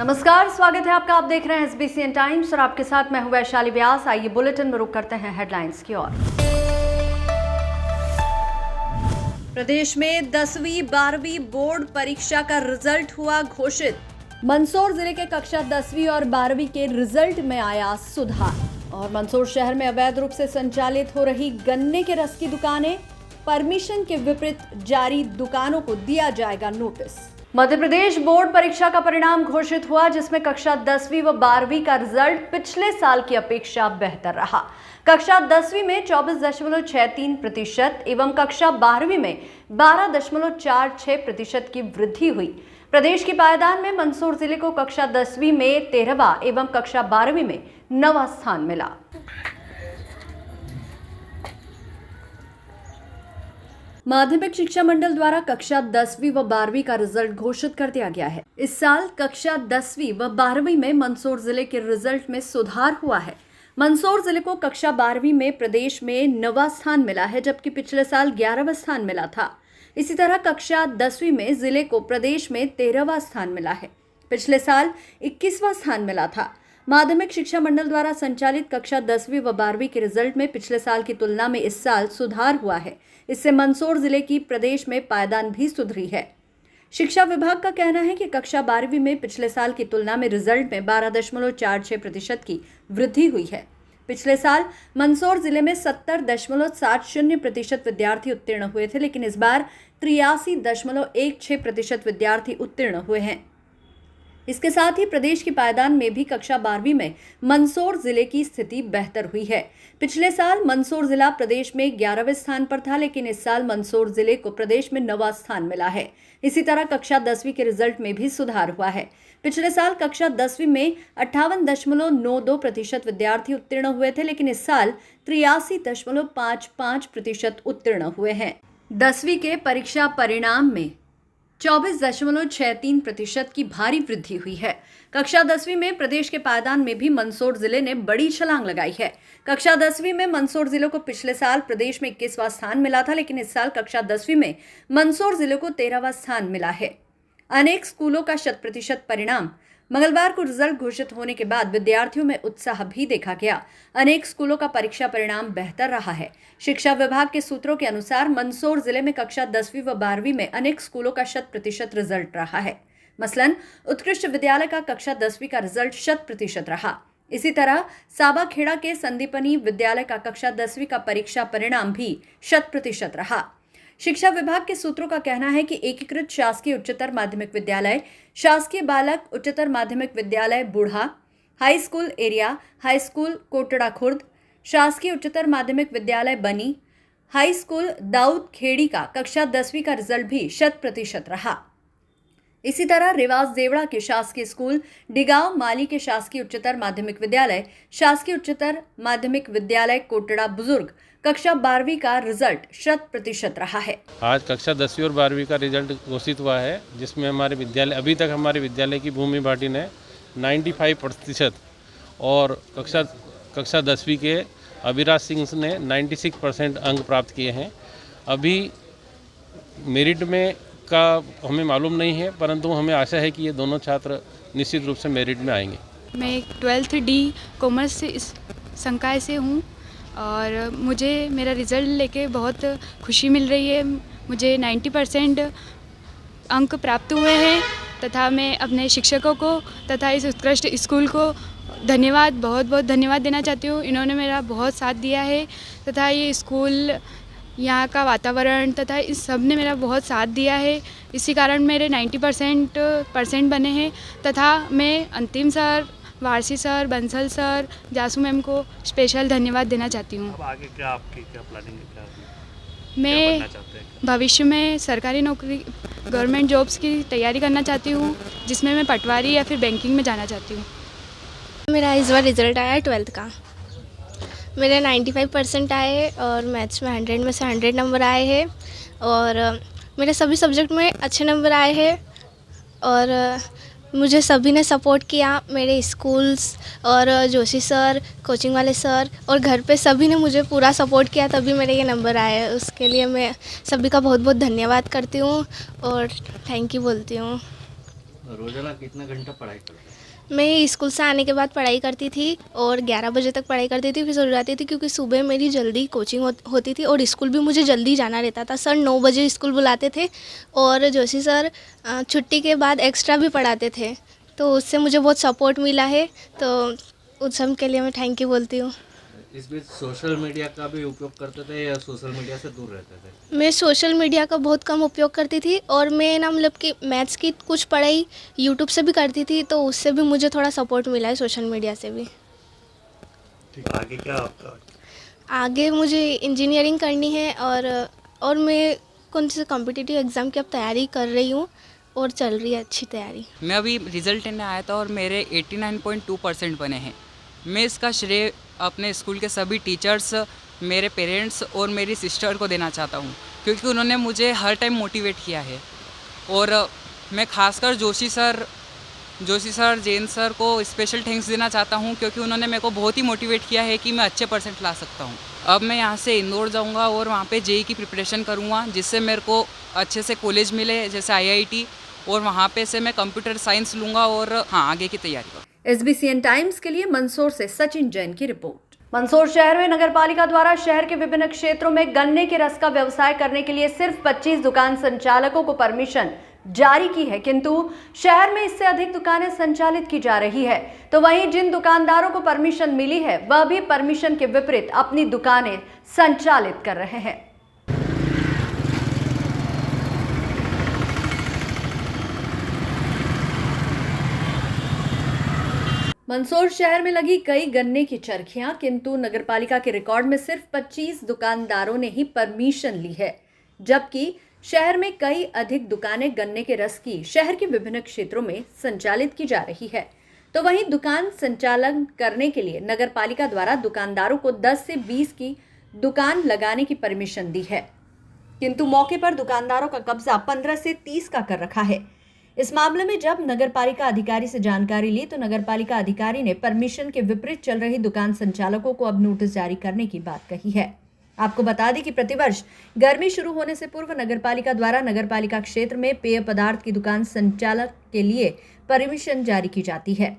नमस्कार, स्वागत है आपका। आप देख रहे हैं SBCN टाइम्स और आपके साथ मैं हूं वैशाली व्यास। आइए बुलेटिन में रुक करते हैं हेडलाइंस की ओर। प्रदेश में 10वीं 12वीं बोर्ड परीक्षा का रिजल्ट हुआ घोषित। मंदसौर जिले के कक्षा 10वीं और 12वीं के रिजल्ट में आया सुधार। और मंदसौर शहर में अवैध रूप से संचालित हो रही गन्ने के रस की दुकानें, परमिशन के विपरीत जारी दुकानों को दिया जाएगा नोटिस। मध्य प्रदेश बोर्ड परीक्षा का परिणाम घोषित हुआ, जिसमें कक्षा 10वीं व 12वीं का रिजल्ट पिछले साल की अपेक्षा बेहतर रहा। कक्षा 10वीं में 24.63% एवं कक्षा 12वीं में 12.46% की वृद्धि हुई। प्रदेश की पायदान में मंदसौर जिले को कक्षा 10वीं में 13वां एवं कक्षा 12वीं में 9वां स्थान मिला। माध्यमिक शिक्षा मंडल द्वारा कक्षा 10वीं व 12वीं का रिजल्ट घोषित कर दिया गया है। इस साल कक्षा 10वीं व 12वीं में मंदसौर जिले के रिजल्ट में सुधार हुआ है। मंदसौर जिले को कक्षा 12वीं में प्रदेश में 9वां स्थान मिला है, जबकि पिछले साल 11वां स्थान मिला था। इसी तरह कक्षा 10वीं में जिले को प्रदेश में 13वां स्थान मिला है। पिछले साल 21वां स्थान मिला था। माध्यमिक शिक्षा मंडल द्वारा संचालित कक्षा 10वीं व 12वीं के रिजल्ट में पिछले साल की तुलना में इस साल सुधार हुआ है। इससे मंदसौर जिले की प्रदेश में पायदान भी सुधरी है। शिक्षा विभाग का कहना है कि कक्षा 12वीं में पिछले साल की तुलना में रिजल्ट में 12.46% की वृद्धि हुई है। पिछले साल मंदसौर जिले में 70.70% विद्यार्थी उत्तीर्ण हुए थे, लेकिन इस बार 83.16% विद्यार्थी उत्तीर्ण हुए हैं। इसके साथ ही प्रदेश की पायदान में भी कक्षा 12वीं में मंदसौर जिले की स्थिति बेहतर हुई है। पिछले साल मंदसौर जिला प्रदेश में 11वें स्थान पर था, लेकिन इस साल मंदसौर जिले को प्रदेश में 9वां स्थान मिला है। इसी तरह कक्षा 10वीं के रिजल्ट में भी सुधार हुआ है। पिछले साल कक्षा 10वीं में 58.92% विद्यार्थी उत्तीर्ण हुए थे, लेकिन इस साल 83.55% उत्तीर्ण हुए हैं। 10वीं के परीक्षा परिणाम में 24.63% की भारी वृद्धि हुई है। कक्षा 10वीं में प्रदेश के पायदान में भी मंदसौर जिले ने बड़ी छलांग लगाई है। कक्षा 10वीं में मंदसौर जिले को पिछले साल प्रदेश में 21वां स्थान मिला था, लेकिन इस साल कक्षा 10वीं में मंदसौर जिले को 13वां स्थान मिला है। अनेक स्कूलों का 100% परिणाम। मंगलवार को रिजल्ट घोषित होने के बाद विद्यार्थियों में उत्साह भी देखा गया। अनेक स्कूलों का परीक्षा परिणाम बेहतर रहा है। शिक्षा विभाग के सूत्रों के अनुसार मंदसौर जिले में कक्षा 10वीं व 12वीं में अनेक स्कूलों का 100% रिजल्ट रहा है। मसलन उत्कृष्ट विद्यालय का कक्षा 10वीं का रिजल्ट 100% रहा। इसी तरह साबाखेड़ा के संदीपनी विद्यालय का कक्षा 10वीं का परीक्षा परिणाम भी 100% रहा। शिक्षा विभाग के सूत्रों का कहना है कि एकीकृत शासकीय उच्चतर माध्यमिक विद्यालय, शासकीय बालक उच्चतर माध्यमिक विद्यालय Budha, high school area, high school Kotda Khurd, शासकीय उच्चतर माध्यमिक विद्यालय बनी, हाई स्कूल दाऊद खेड़ी का कक्षा 10वीं का रिजल्ट भी 100% रहा। इसी तरह रिवाज देवड़ा के शासकीय स्कूल, डिगांव माली के शासकीय उच्चतर माध्यमिक विद्यालय, शासकीय उच्चतर माध्यमिक विद्यालय कोटड़ा बुजुर्ग कक्षा 12वीं का रिजल्ट 100% रहा है। आज कक्षा 10वीं और 12वीं का रिजल्ट घोषित हुआ है, जिसमें हमारे विद्यालय अभी तक हमारे विद्यालय की भूमि भाटी ने 95% और कक्षा 10वीं के अभिराज सिंह ने 96% अंक प्राप्त किए हैं। अभी मेरिट में का हमें मालूम नहीं है, परंतु हमें आशा है कि ये दोनों छात्र निश्चित रूप से मेरिट में आएंगे। मैं 12th D कॉमर्स से इस संकाय से हूँ और मुझे मेरा रिज़ल्ट लेके बहुत खुशी मिल रही है। मुझे 90% अंक प्राप्त हुए हैं तथा मैं अपने शिक्षकों को तथा इस उत्कृष्ट स्कूल को बहुत बहुत धन्यवाद देना चाहती हूँ। इन्होंने मेरा बहुत साथ दिया है तथा ये स्कूल, यहाँ का वातावरण तथा इस सब ने मेरा बहुत साथ दिया है। इसी कारण मेरे 90% बने हैं तथा मैं अंतिम sir, Warsi sir, Bansal sir, Jasu ma'am को स्पेशल धन्यवाद देना चाहती हूँ। अब आगे क्या आपकी क्या प्लानिंग है, क्या मैं बनना चाहते हैं? भविष्य में सरकारी नौकरी, गवर्नमेंट जॉब्स की तैयारी करना चाहती हूँ, जिसमें मैं पटवारी या फिर बैंकिंग में जाना चाहती हूँ। मेरा इस बार रिज़ल्ट आया है 12th का। मेरे 95% आए और मैथ्स में 100 में से 100 नंबर आए हैं और मेरे सभी सब्जेक्ट में अच्छे नंबर आए हैं और मुझे सभी ने सपोर्ट किया। मेरे स्कूल्स और जोशी सर, कोचिंग वाले सर और घर पे सभी ने मुझे पूरा सपोर्ट किया, तभी मेरे ये नंबर आए। उसके लिए मैं सभी का बहुत बहुत धन्यवाद करती हूँ और थैंक यू बोलती हूँ। रोजाना कितना घंटा पढ़ाई करते हैं? मैं स्कूल से आने के बाद पढ़ाई करती थी और 11 बजे तक पढ़ाई करती थी, फिर सो जाती थी क्योंकि सुबह मेरी जल्दी कोचिंग होती थी और स्कूल भी मुझे जल्दी जाना रहता था। सर 9 बजे स्कूल बुलाते थे और जोशी सर छुट्टी के बाद एक्स्ट्रा भी पढ़ाते थे, तो उससे मुझे बहुत सपोर्ट मिला है, तो उस सब के लिए मैं थैंक यू बोलती हूँ। इस बीच सोशल मीडिया का भी उपयोग करते थे या सोशल मीडिया से दूर रहते थे? मैं सोशल मीडिया का बहुत कम उपयोग करती थी और मैं ना मतलब कि मैथ्स की कुछ पढ़ाई यूट्यूब से भी करती थी, तो उससे भी मुझे थोड़ा सपोर्ट मिला है सोशल मीडिया से भी। आगे क्या आपका? आगे मुझे इंजीनियरिंग करनी है और मैं कौन से कॉम्पिटिटिव एग्ज़ाम की अब तैयारी कर रही हूँ और चल रही है अच्छी तैयारी। मैं अभी रिज़ल्ट लेने आया था और मेरे 89.2% बने हैं। मैं इसका श्रेय अपने स्कूल के सभी टीचर्स, मेरे पेरेंट्स और मेरी सिस्टर को देना चाहता हूँ, क्योंकि उन्होंने मुझे हर टाइम मोटिवेट किया है। और मैं खासकर जोशी सर, जैन सर को स्पेशल थैंक्स देना चाहता हूँ, क्योंकि उन्होंने मेरे को बहुत ही मोटिवेट किया है कि मैं अच्छे परसेंट ला सकता हूँ। अब मैं यहाँ से इंदौर जाऊँगा और वहाँ पे जेईई की प्रिपरेशन करूँगा, जिससे मेरे को अच्छे से कॉलेज मिले जैसे IIT, और वहाँ पे से मैं कंप्यूटर साइंस लूँगा और हाँ आगे की तैयारी करूँ। SBCN टाइम्स के लिए मंदसौर से सचिन जैन की रिपोर्ट। मंदसौर शहर में नगरपालिका द्वारा शहर के विभिन्न क्षेत्रों में गन्ने के रस का व्यवसाय करने के लिए सिर्फ 25 दुकान संचालकों को परमिशन जारी की है, किंतु शहर में इससे अधिक दुकानें संचालित की जा रही है। तो वहीं जिन दुकानदारों को परमिशन मिली है वह भी परमिशन के विपरीत अपनी दुकानें संचालित कर रहे हैं। मंदसौर शहर में लगी कई गन्ने की चरखियां, किंतु नगरपालिका के रिकॉर्ड में सिर्फ 25 दुकानदारों ने ही परमिशन ली है, जबकि शहर में कई अधिक दुकानें गन्ने के रस की शहर के विभिन्न क्षेत्रों में संचालित की जा रही है। तो वहीं दुकान संचालन करने के लिए नगरपालिका द्वारा दुकानदारों को 10 से 20 की दुकान लगाने की परमिशन दी है, किंतु मौके पर दुकानदारों का कब्जा 15 से 30 का कर रखा है। इस मामले में जब नगरपालिका अधिकारी से जानकारी ली तो नगरपालिका अधिकारी ने परमिशन के विपरीत चल रही दुकान संचालकों को अब नोटिस जारी करने की बात कही है। आपको बता दें कि प्रतिवर्ष गर्मी शुरू होने से पूर्व नगरपालिका द्वारा नगरपालिका क्षेत्र में पेय पदार्थ की दुकान संचालक के लिए परमिशन जारी की जाती है।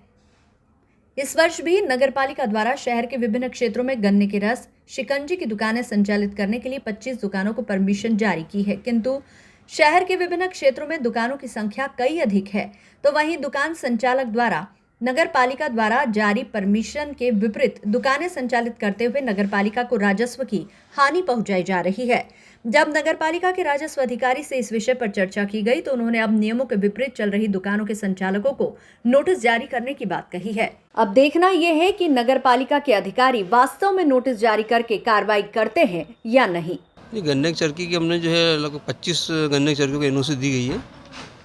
इस वर्ष भी नगरपालिका द्वारा शहर के विभिन्न क्षेत्रों में गन्ने के रस, शिकंजी की दुकानें संचालित करने के लिए 25 दुकानों को परमिशन जारी की है, किंतु शहर के विभिन्न क्षेत्रों में दुकानों की संख्या कई अधिक है। तो वहीं दुकान संचालक द्वारा नगरपालिका द्वारा जारी परमिशन के विपरीत दुकानें संचालित करते हुए नगरपालिका को राजस्व की हानि पहुंचाई जा रही है। जब नगरपालिका के राजस्व अधिकारी से इस विषय पर चर्चा की गई तो उन्होंने अब नियमों के विपरीत चल रही दुकानों के संचालकों को नोटिस जारी करने की बात कही है। अब देखना यह है कि नगरपालिका के अधिकारी वास्तव में नोटिस जारी करके कार्रवाई करते हैं या नहीं। ये गन्ने की चरखी की हमने जो है लगभग 25 गन्ने की चरखियों को NOC दी गई है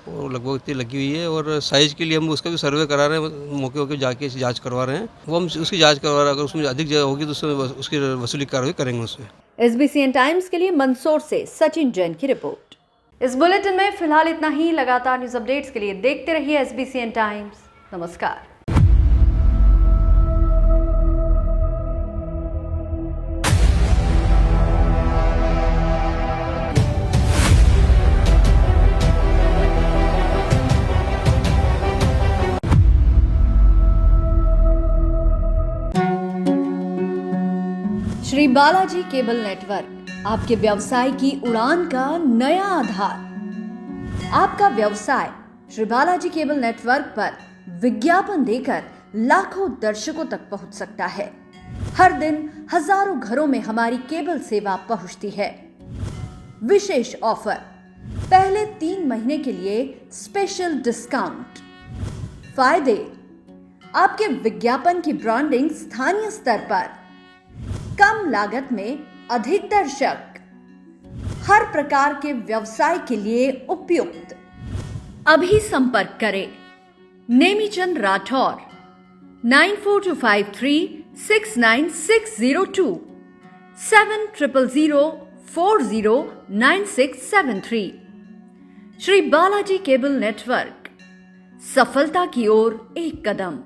और लगभग इतनी लगी हुई है, और साइज़ के लिए हम उसका भी सर्वे करा रहे हैं, मौके होकर जाके जांच करवा रहे हैं। वो हम उसकी जांच करवा रहे हैं, अगर उसमें अधिक जगह होगी तो उसकी वसूली कार्रवाई करेंगे उसमें। SBCN टाइम्स के लिए मंदसौर से सचिन जैन की रिपोर्ट। इस बुलेटिन में फिलहाल इतना ही। लगातार न्यूज अपडेट्स के लिए देखते रहिए SBCN टाइम्स। नमस्कार। श्री बालाजी केबल नेटवर्क, आपके व्यवसाय की उड़ान का नया आधार। आपका व्यवसाय श्री बालाजी केबल नेटवर्क पर विज्ञापन देकर लाखों दर्शकों तक पहुंच सकता है। हर दिन हजारों घरों में हमारी केबल सेवा पहुंचती है। विशेष ऑफर, पहले 3 महीने के लिए स्पेशल डिस्काउंट। फायदे, आपके विज्ञापन की ब्रांडिंग स्थानीय स्तर पर, कम लागत में अधिक दर्शक, हर प्रकार के व्यवसाय के लिए उपयुक्त। अभी संपर्क करें नेमीचंद राठौर 9425369602 7000409673। श्री बालाजी केबल नेटवर्क, सफलता की ओर एक कदम।